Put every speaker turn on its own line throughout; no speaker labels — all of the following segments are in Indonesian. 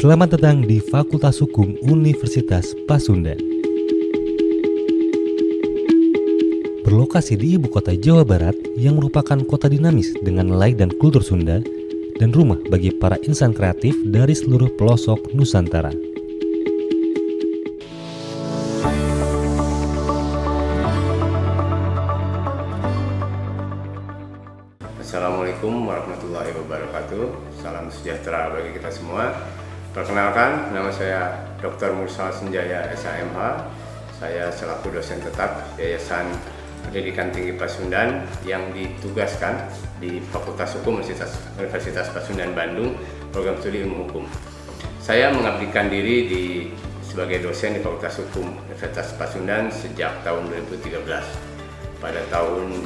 Selamat datang di Fakultas Hukum Universitas Pasundan. Berlokasi di ibu kota Jawa Barat yang merupakan kota dinamis dengan nilai dan kultur Sunda dan rumah bagi para insan kreatif dari seluruh pelosok Nusantara.
Assalamualaikum warahmatullahi wabarakatuh. Salam sejahtera bagi kita semua. Perkenalkan, nama saya Dr. Mursal Senjaya, SHMH. Saya selaku dosen tetap Yayasan Pendidikan Tinggi Pasundan yang ditugaskan di Fakultas Hukum Universitas Pasundan Bandung, program studi ilmu hukum. Saya mengabdikan diri sebagai dosen di Fakultas Hukum Universitas Pasundan sejak tahun 2013. Pada tahun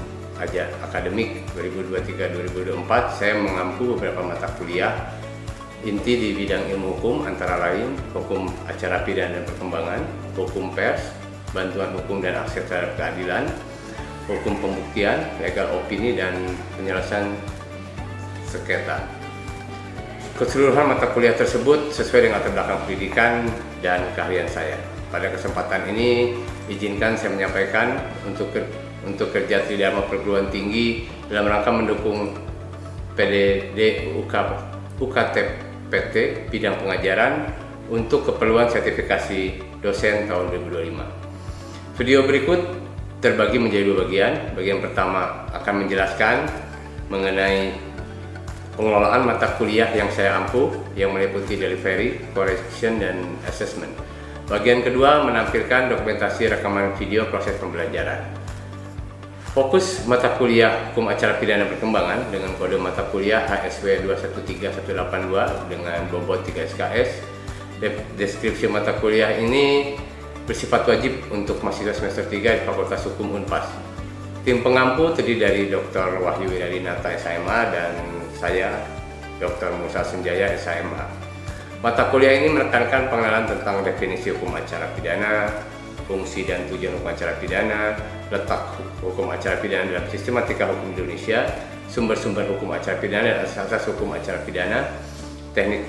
akademik 2023-2024 saya mengampu beberapa mata kuliah inti di bidang ilmu hukum, antara lain hukum acara pidana dan perkembangan, hukum pers, bantuan hukum dan akses terhadap keadilan, hukum pembuktian, legal opini, dan penyelesaian sengketa. Keseluruhan mata kuliah tersebut sesuai dengan latar belakang pendidikan dan keahlian saya. Pada kesempatan ini izinkan saya menyampaikan untuk kerja tridharma perguruan tinggi dalam rangka mendukung PDD UKT-PT bidang pengajaran untuk keperluan sertifikasi dosen tahun 2025. Video berikut terbagi menjadi dua bagian. Bagian pertama akan menjelaskan mengenai pengelolaan mata kuliah yang saya ampuh yang meliputi delivery, correction, dan assessment. Bagian kedua menampilkan dokumentasi rekaman video proses pembelajaran. Fokus mata kuliah Hukum Acara Pidana Perkembangan dengan kode mata kuliah HSW 213182 dengan bobot 3 SKS. Deskripsi mata kuliah ini bersifat wajib untuk mahasiswa semester 3 di Fakultas Hukum Unpas. Tim pengampu terdiri dari Dr. Wahyu Widadinata, SHMH, dan saya, Dr. Musa Senjaya, SHMH. Mata kuliah ini menekankan pengenalan tentang definisi hukum acara pidana, fungsi dan tujuan hukum acara pidana, letak hukum acara pidana dalam sistematika hukum Indonesia, sumber-sumber hukum acara pidana dan asas hukum acara pidana, teknik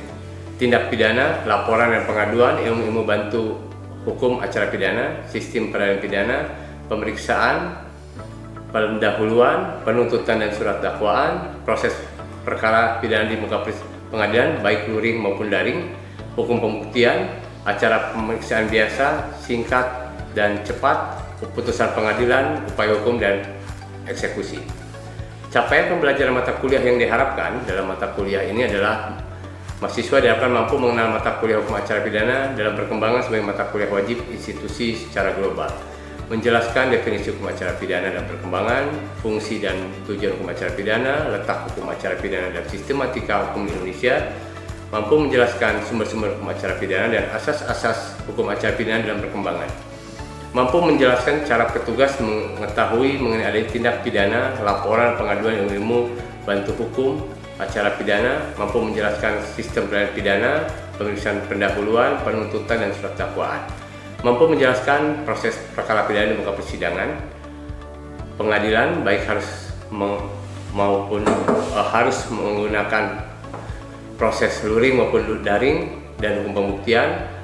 tindak pidana, laporan dan pengaduan, ilmu-ilmu bantu hukum acara pidana, sistem peradilan pidana, pemeriksaan, pendahuluan, penuntutan dan surat dakwaan, proses perkara pidana di muka pengadilan baik luring maupun daring, hukum pembuktian, acara pemeriksaan biasa, singkat dan cepat, putusan pengadilan, upaya hukum, dan eksekusi. Capaian pembelajaran mata kuliah yang diharapkan dalam mata kuliah ini adalah mahasiswa diharapkan mampu mengenal mata kuliah hukum acara pidana dalam perkembangan sebagai mata kuliah wajib institusi secara global, menjelaskan definisi hukum acara pidana dan perkembangan, fungsi dan tujuan hukum acara pidana, letak hukum acara pidana dan sistematika hukum di Indonesia, mampu menjelaskan sumber-sumber hukum acara pidana dan asas-asas hukum acara pidana dalam perkembangan, mampu menjelaskan cara petugas mengetahui mengenai adanya tindak pidana, laporan, pengaduan, ilmu bantu hukum acara pidana, mampu menjelaskan sistem peradilan pidana, pemeriksaan pendahuluan, penuntutan, dan surat dakwaan, mampu menjelaskan proses perkara pidana di muka persidangan, pengadilan baik harus menggunakan proses luring maupun daring, dan hukum pembuktian,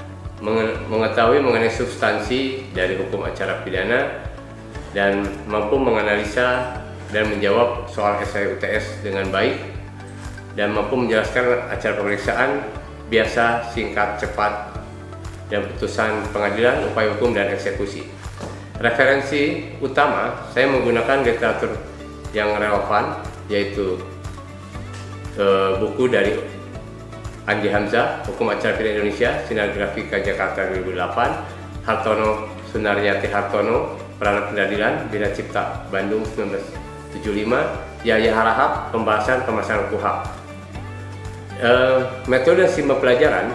mengetahui mengenai substansi dari hukum acara pidana, dan mampu menganalisa dan menjawab soal SIUTS dengan baik, dan mampu menjelaskan acara pemeriksaan biasa, singkat, cepat, dan putusan pengadilan, upaya hukum, dan eksekusi. Referensi utama saya menggunakan literatur yang relevan, yaitu buku dari Andi Hamzah, Hukum Acara Pidana Indonesia, Sinar Grafika Jakarta 2008, Hartono Sunaryati Hartono, Peradilan Peradilan, Bina Cipta Bandung 1975, Yahya Harahap, Pembahasan Permasalahan KUHP. Metode dan sistem pelajaran,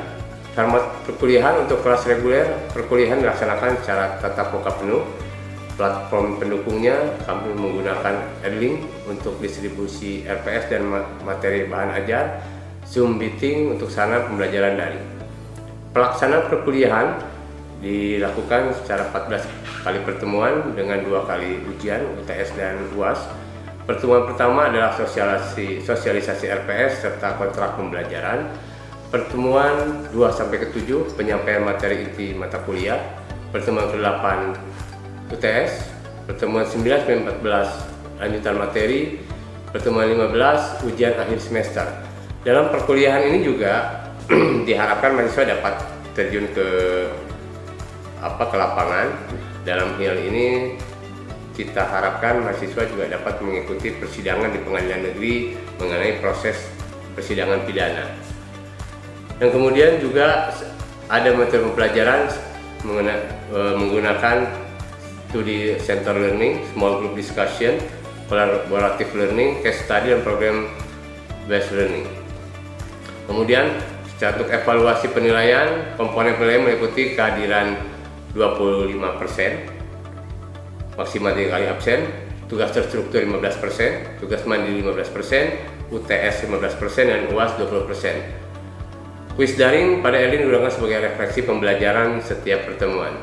format perkuliahan untuk kelas reguler, perkuliahan dilaksanakan secara tatap muka penuh. Platform pendukungnya kami menggunakan Erling untuk distribusi RPS dan materi bahan ajar, Zoom meeting untuk sarana pembelajaran daring. Pelaksanaan perkuliahan dilakukan secara 14 kali pertemuan dengan 2 kali ujian UTS dan UAS. Pertemuan pertama adalah sosialisasi RPS serta kontrak pembelajaran. pertemuan 2 sampai ke 7 penyampaian materi inti mata kuliah, pertemuan ke-8 UTS, pertemuan 9 sampai 14 lanjutan materi, pertemuan 15 ujian akhir semester. Dalam perkuliahan ini juga diharapkan mahasiswa dapat terjun ke lapangan. Dalam hal ini kita harapkan mahasiswa juga dapat mengikuti persidangan di pengadilan negeri mengenai proses persidangan pidana. Dan kemudian juga ada materi pembelajaran menggunakan studi center learning, small group discussion, collaborative learning, case study, dan program based learning. Kemudian untuk evaluasi penilaian, komponen penilaian meliputi kehadiran 25%, maksimal 3 kali absen, tugas terstruktur 15%, tugas mandiri 15%, UTS 15%, dan UAS 20%. Kuis daring pada Elin digunakan sebagai refleksi pembelajaran setiap pertemuan.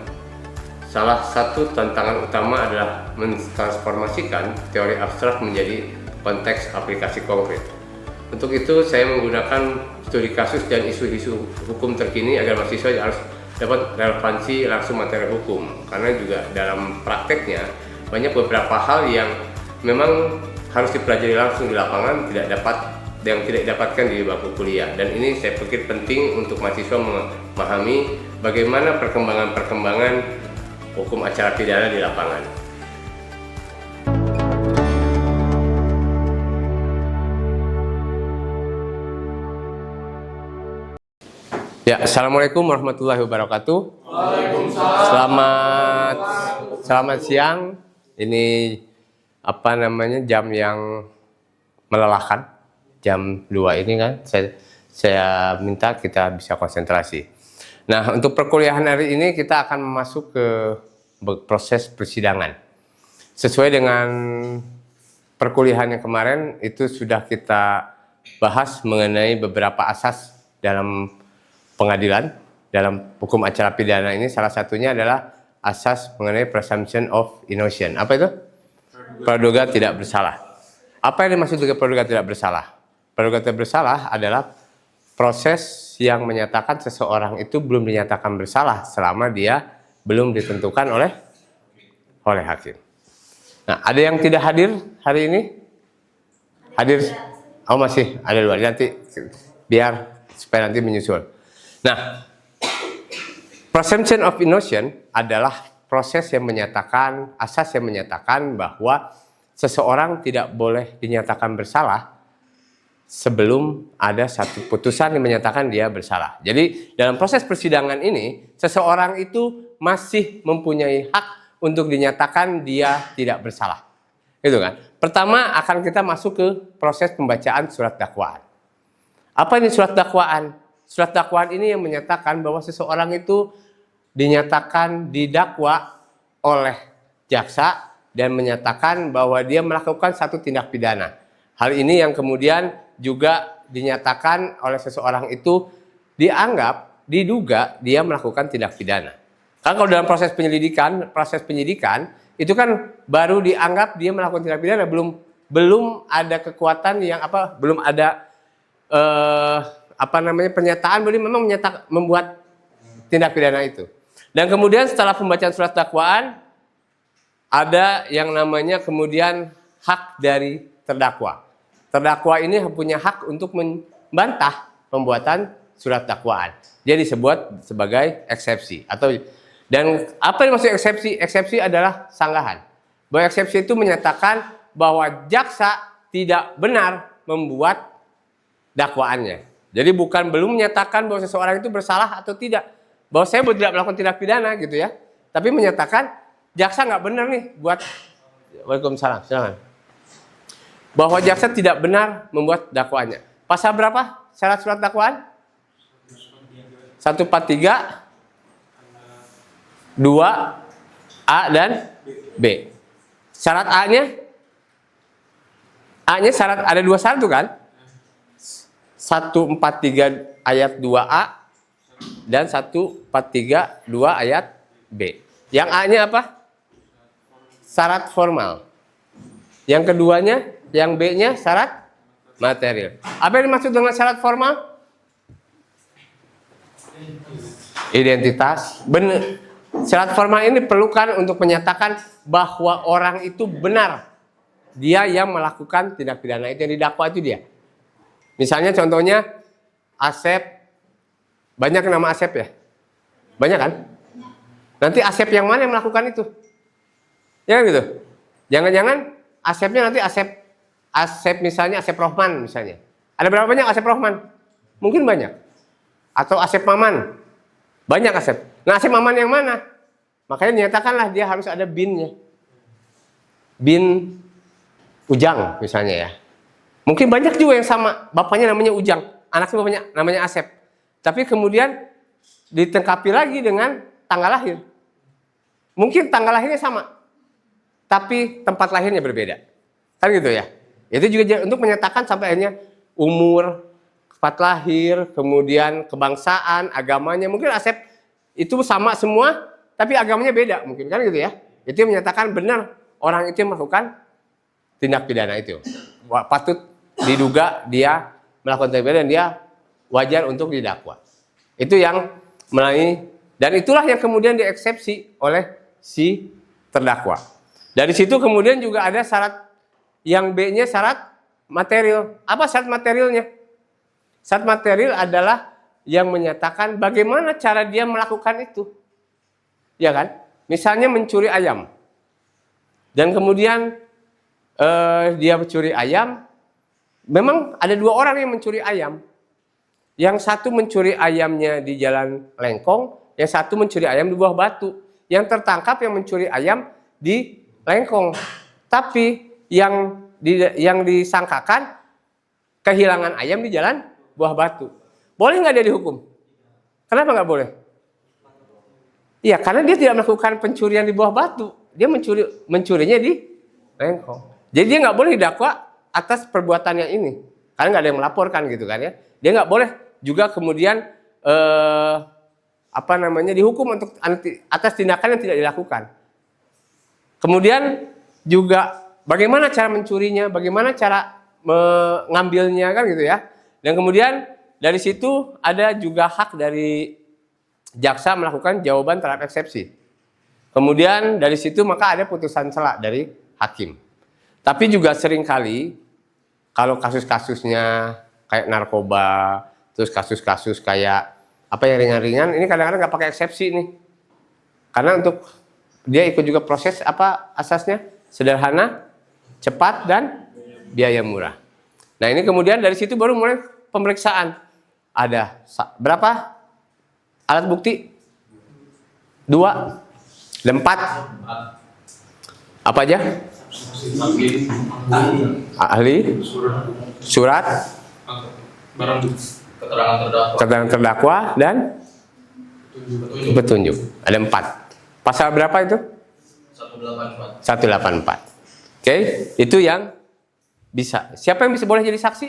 Salah satu tantangan utama adalah mentransformasikan teori abstrak menjadi konteks aplikasi konkret. Untuk itu saya menggunakan studi kasus dan isu-isu hukum terkini agar mahasiswa harus dapat relevansi langsung materi hukum, karena juga dalam prakteknya banyak beberapa hal yang memang harus dipelajari langsung di lapangan, yang tidak didapatkan di bangku kuliah. Dan ini saya pikir penting untuk mahasiswa memahami bagaimana perkembangan hukum acara pidana di lapangan. Ya, assalamualaikum warahmatullahi wabarakatuh. Waalaikumsalam. Selamat siang. Ini jam yang melelahkan. Jam 2 ini kan saya minta kita bisa konsentrasi. Nah, untuk perkuliahan hari ini kita akan masuk ke proses persidangan. Sesuai dengan perkuliahan yang kemarin itu sudah kita bahas mengenai beberapa asas dalam pengadilan, dalam hukum acara pidana ini. Salah satunya adalah asas mengenai presumption of innocence. Apa itu? Praduga tidak bersalah. Apa yang dimaksud dengan praduga tidak bersalah? Praduga tidak bersalah adalah proses yang menyatakan seseorang itu belum dinyatakan bersalah selama dia belum ditentukan oleh hakim. Nah, ada yang tidak hadir hari ini? Hadir? Oh, masih ada luar. Nanti biar supaya nanti menyusul. Nah, presumption of innocence adalah proses yang menyatakan, asas yang menyatakan bahwa seseorang tidak boleh dinyatakan bersalah sebelum ada satu putusan yang menyatakan dia bersalah. Jadi dalam proses persidangan ini, seseorang itu masih mempunyai hak untuk dinyatakan dia tidak bersalah. Itu kan? Pertama akan kita masuk ke proses pembacaan surat dakwaan. Apa ini surat dakwaan? Surat dakwaan ini yang menyatakan bahwa seseorang itu dinyatakan didakwa oleh jaksa dan menyatakan bahwa dia melakukan satu tindak pidana. Hal ini yang kemudian juga dinyatakan oleh seseorang itu diduga dia melakukan tindak pidana. Karena kalau dalam proses penyidikan itu kan baru dianggap dia melakukan tindak pidana, belum ada kekuatan yang belum ada pernyataan bahwa dia memang membuat tindak pidana itu. Dan kemudian setelah pembacaan surat dakwaan ada yang namanya kemudian hak dari terdakwa. Terdakwa ini punya hak untuk membantah pembuatan surat dakwaan. Dia disebut sebagai eksepsi dan apa yang maksud eksepsi? Eksepsi adalah sanggahan. Bahwa eksepsi itu menyatakan bahwa jaksa tidak benar membuat dakwaannya. Jadi belum menyatakan bahwa seseorang itu bersalah atau tidak. Bahwa saya tidak melakukan tindak pidana gitu ya. Tapi menyatakan jaksa nggak benar nih buat. Waalaikumsalam. Silakan. Bahwa jaksa tidak benar membuat dakwaannya. Pasal berapa syarat surat dakwaan? 143 2A dan B. Syarat A-nya syarat ada 2 syarat tuh kan? 143 ayat 2A dan 143 2 ayat B. Yang A-nya apa? Syarat formal. Yang keduanya, yang B-nya syarat material. Apa yang dimaksud dengan syarat formal?
Identitas. Benar. Syarat formal ini diperlukan untuk menyatakan bahwa orang itu benar. Dia yang melakukan tindak pidana itu, yang didakwa itu dia. Misalnya contohnya Asep, banyak nama Asep ya? Banyak kan? Nanti Asep yang mana yang melakukan itu? Ya gitu. Jangan-jangan Asepnya nanti Asep misalnya Asep Rohman misalnya. Ada berapa banyak Asep Rohman? Mungkin banyak. Atau Asep Maman. Banyak Asep. Nah Asep Maman yang mana? Makanya nyatakanlah dia harus ada binnya. Bin Ujang misalnya ya. Mungkin banyak juga yang sama. Bapaknya namanya Ujang. Anaknya bapaknya namanya Asep. Tapi kemudian ditengkapi lagi dengan tanggal lahir. Mungkin tanggal lahirnya sama. Tapi tempat lahirnya berbeda. Kan gitu ya. Itu juga untuk menyatakan sampai akhirnya umur, tempat lahir, kemudian kebangsaan, agamanya. Mungkin Asep itu sama semua, tapi agamanya beda mungkin kan gitu ya. Itu yang menyatakan benar orang itu yang melakukan tindak pidana itu. Patut diduga dia melakukan tindak pidana dan dia wajar untuk didakwa. Itu yang melalui, dan itulah yang kemudian dieksepsi oleh si terdakwa. Dari situ kemudian juga ada syarat yang B-nya, syarat material. Apa syarat materialnya? Syarat material adalah yang menyatakan bagaimana cara dia melakukan itu. Ya kan? Misalnya mencuri ayam. Dan kemudian dia mencuri ayam. Memang ada dua orang yang mencuri ayam. Yang satu mencuri ayamnya di jalan Lengkong, yang satu mencuri ayam di Buah Batu. Yang tertangkap yang mencuri ayam di Lengkong. Tapi yang disangkakan kehilangan ayam di jalan Buah Batu. Boleh nggak dia dihukum? Kenapa nggak boleh? Iya, karena dia tidak melakukan pencurian di Buah Batu. Dia mencurinya di Lengkong. Jadi dia nggak boleh didakwa atas perbuatannya ini. Karena nggak ada yang melaporkan gitu kan ya. Dia nggak boleh juga kemudian dihukum untuk atas tindakan yang tidak dilakukan. Kemudian juga bagaimana cara mencurinya, bagaimana cara mengambilnya kan gitu ya. Dan kemudian dari situ ada juga hak dari jaksa melakukan jawaban terhadap eksepsi. Kemudian dari situ maka ada putusan sela dari hakim. Tapi juga seringkali kalau kasus-kasusnya kayak narkoba, terus kasus-kasus kayak apa yang ringan-ringan, ini kadang-kadang nggak pakai eksepsi nih. Karena untuk dia ikut juga proses apa asasnya? Sederhana, cepat, dan biaya murah. Nah ini kemudian dari situ baru mulai pemeriksaan. Ada berapa alat bukti? 2, 4. Apa aja? Ahli, surat, keterangan terdakwa, dan petunjuk. Ada 4. Pasal berapa itu? 184. Oke, itu yang bisa. Siapa yang bisa boleh jadi saksi?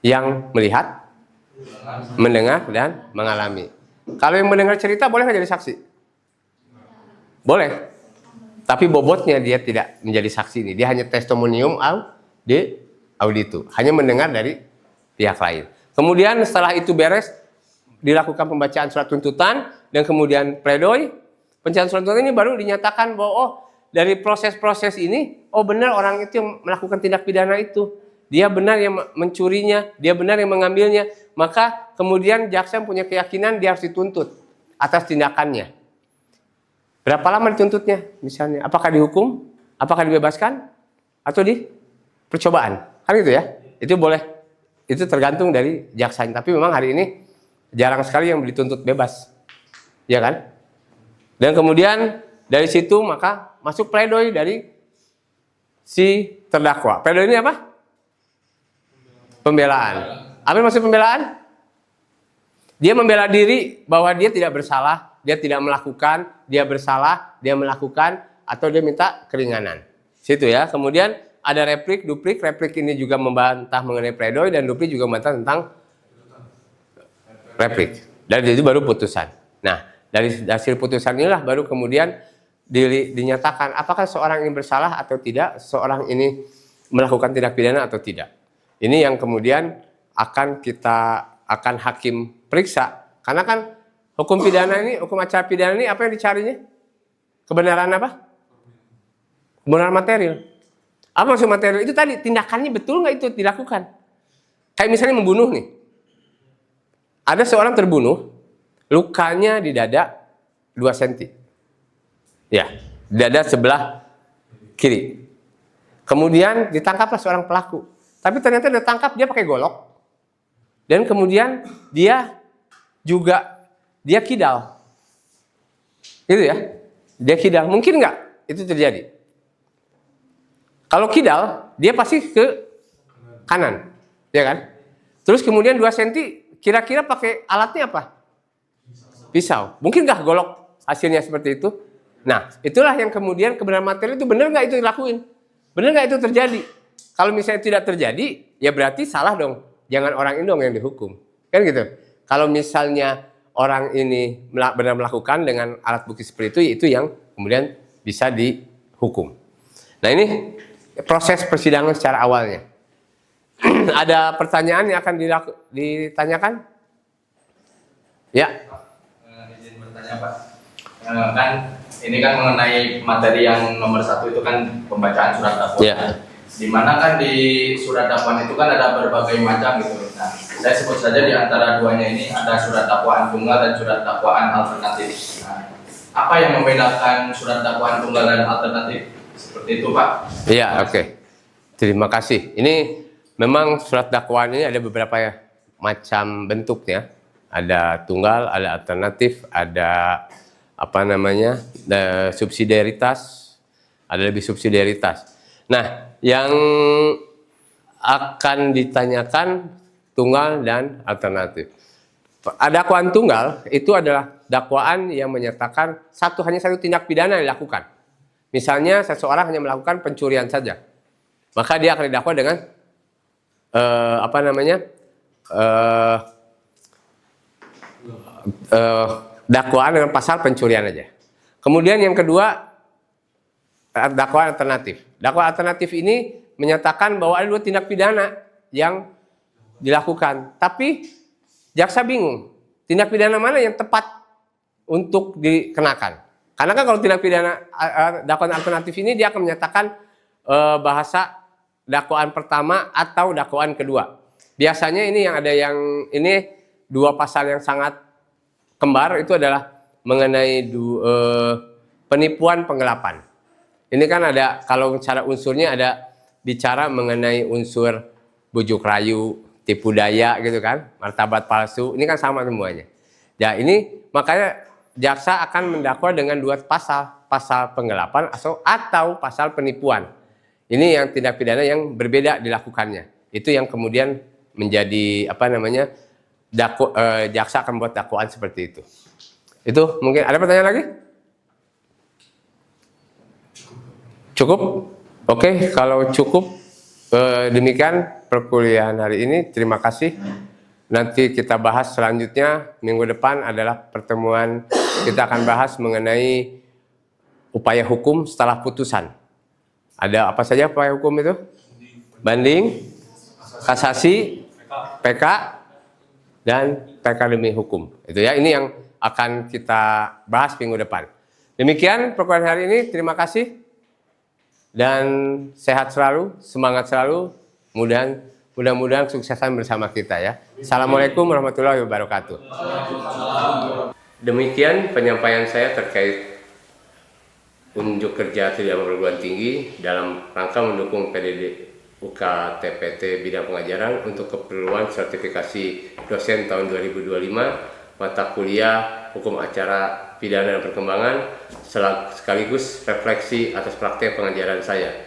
Yang melihat, mendengar, dan mengalami. Kalau yang mendengar cerita boleh nggak jadi saksi? Boleh. Tapi bobotnya dia tidak menjadi saksi ini. Dia hanya testimonium auditu. Hanya mendengar dari pihak lain. Kemudian setelah itu beres, dilakukan pembacaan surat tuntutan dan kemudian pledoi. Pembacaan surat tuntutan ini baru dinyatakan bahwa dari proses-proses ini, benar orang itu yang melakukan tindak pidana itu. Dia benar yang mencurinya, dia benar yang mengambilnya. Maka kemudian jaksa punya keyakinan dia harus dituntut atas tindakannya. Berapa lama dituntutnya misalnya? Apakah dihukum? Apakah dibebaskan? Atau di percobaan? Kan gitu ya. Itu boleh. Itu tergantung dari jaksanya. Tapi memang hari ini jarang sekali yang dituntut bebas. Ya kan? Dan kemudian dari situ maka masuk pledoi dari si terdakwa. Pledoi ini apa? Pembelaan. Apa maksud pembelaan? Dia membela diri bahwa dia tidak bersalah, dia tidak melakukan, dia bersalah, dia melakukan, atau dia minta keringanan. Situ ya. Kemudian ada replik, duplik. Replik ini juga membantah mengenai pledoi dan duplik juga membantah tentang replik. Dari itu baru putusan. Nah, dari hasil putusan inilah baru kemudian dinyatakan apakah seorang ini bersalah atau tidak, seorang ini melakukan tindak pidana atau tidak. Ini yang kemudian akan hakim periksa. Karena kan hukum pidana ini, hukum acara pidana ini apa yang dicarinya? Kebenaran apa? Kebenaran material. Apa maksud material? Itu tadi, tindakannya betul nggak itu dilakukan? Kayak misalnya membunuh nih. Ada seorang terbunuh, lukanya di dada 2 cm. Ya, dada sebelah kiri. Kemudian ditangkaplah seorang pelaku. Tapi ternyata ditangkap dia pakai golok. Dan kemudian dia kidal. Gitu ya. Dia kidal. Mungkin nggak itu terjadi? Kalau kidal, dia pasti ke kanan. Ya kan? Terus kemudian 2 cm, kira-kira pakai alatnya apa? Pisau. Mungkin nggak golok hasilnya seperti itu? Nah, itulah yang kemudian kebenaran material itu benar nggak itu dilakuin? Benar nggak itu terjadi? Kalau misalnya tidak terjadi, ya berarti salah dong. Jangan orang ini dong yang dihukum. Kan gitu. Kalau misalnya orang ini benar melakukan dengan alat bukti seperti itu yang kemudian bisa dihukum. Nah ini proses persidangan secara awalnya. Ada pertanyaan yang akan ditanyakan? Ya.
Izin bertanya Pak. Kan ini kan mengenai materi yang nomor 1 itu kan pembacaan surat dakwaan.
Ya.
Dimana kan di surat dakwaan itu kan ada berbagai macam gitu. Nah, saya sebut saja di antara duanya ini ada surat dakwaan tunggal dan surat dakwaan alternatif. Nah, apa yang membedakan surat dakwaan tunggal dan alternatif? Seperti itu Pak.
Iya, oke. Terima kasih. Ini memang surat dakwaan ini ada beberapa macam bentuknya. Ada tunggal, ada alternatif, ada subsidiaritas, ada lebih subsidiaritas. Nah, yang akan ditanyakan tunggal dan alternatif. Dakwaan tunggal itu adalah dakwaan yang menyatakan hanya satu tindak pidana yang dilakukan. Misalnya seseorang hanya melakukan pencurian saja, maka dia akan didakwa dengan dakwaan dengan pasal pencurian aja. Kemudian yang kedua, dakwaan alternatif. Dakwaan alternatif ini menyatakan bahwa ada 2 tindak pidana yang dilakukan, tapi jaksa bingung tindak pidana mana yang tepat untuk dikenakan. Karena kan kalau tindak pidana dakwaan alternatif ini dia akan menyatakan bahasa dakwaan pertama atau dakwaan kedua. Biasanya ini ini 2 pasal yang sangat kembar itu adalah mengenai penipuan penggelapan. Ini kan ada, kalau cara unsurnya ada bicara mengenai unsur bujuk rayu, tipu daya gitu kan, martabat palsu, ini kan sama semuanya. Ya ini makanya jaksa akan mendakwa dengan 2 pasal penggelapan atau pasal penipuan. Ini yang tindak pidana yang berbeda dilakukannya. Itu yang kemudian menjadi jaksa akan membuat dakwaan seperti itu. Itu mungkin ada pertanyaan lagi? Cukup? Oke, kalau cukup demikian perkuliahan hari ini. Terima kasih. Nanti kita bahas selanjutnya minggu depan adalah pertemuan, kita akan bahas mengenai upaya hukum setelah putusan. Ada apa saja upaya hukum itu? Banding, kasasi, PK, dan PK demi hukum. Itu ya, ini yang akan kita bahas minggu depan. Demikian perkuliahan hari ini. Terima kasih. Dan sehat selalu, semangat selalu, mudah-mudahan suksesan bersama kita ya. Assalamualaikum warahmatullahi wabarakatuh. Demikian penyampaian saya terkait unjuk kerja tidak perguruan tinggi dalam rangka mendukung PDD UKTPT bidang pengajaran untuk keperluan sertifikasi dosen tahun 2025 mata kuliah hukum acara pidana dan perkembangan sekaligus refleksi atas praktek pengajaran saya.